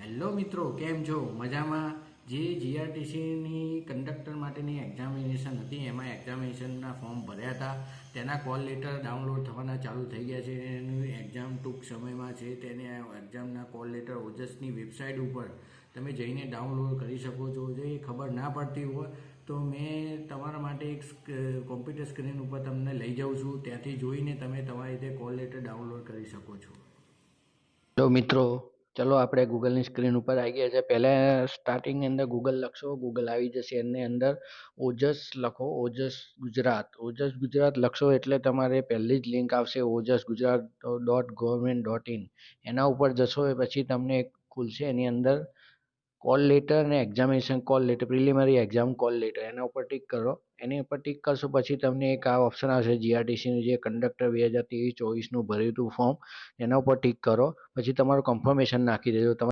Hello મિત્રો, કેમ છો? મજામાં? જે જીઆરટીસીની કંડક્ટર માટેની એક્ઝામિનેશન હતી એમાં એક્ઝામિનેશનના ફોર્મ ભર્યા હતા. તેના કોલ લેટર ડાઉનલોડ થવાના ચાલુ થઈ ગયા છે. એની એક્ઝામ ટૂંક સમયમાં છે. તેને એક્ઝામના કોલ લેટર ઓજસની વેબસાઇટ ઉપર તમે જઈને ડાઉનલોડ કરી શકો છો. જો એ ખબર ના પડતી હોય તો મેં તમારા માટે એક કોમ્પ્યુટર સ્ક્રીન ઉપર તમને લઈ જાઉં છું. ત્યાંથી જોઈને તમે તમારી રીતે કોલ લેટર ડાઉનલોડ કરી શકો છો. તો મિત્રો, ચલો આપણે ગૂગલની સ્ક્રીન ઉપર આવી ગયા છે. પહેલાં સ્ટાર્ટિંગની અંદર ગૂગલ લખશો, ગૂગલ આવી જશે. એની અંદર ઓજસ લખો, ઓજસ ગુજરાત. ઓજસ ગુજરાત લખશો એટલે તમારે પહેલી જ લિંક આવશે, ઓજસ ગુજરાત .gov.in. એના ઉપર જશો એ પછી તમને એક ખુલશે. એની અંદર કોલ લેટર અને examination call letter, preliminary exam call letter, એના ઉપર ટિક કરો. એની ઉપર ટિક કરશો પછી તમને એક આ ઓપ્શન આવશે જીઆરટીસીનું, જે કંડક્ટર 2023-24નું ભર્યું હતું ફોર્મ. એના ઉપર ટિક કરો. પછી તમારું કન્ફર્મેશન નાખી દેજો.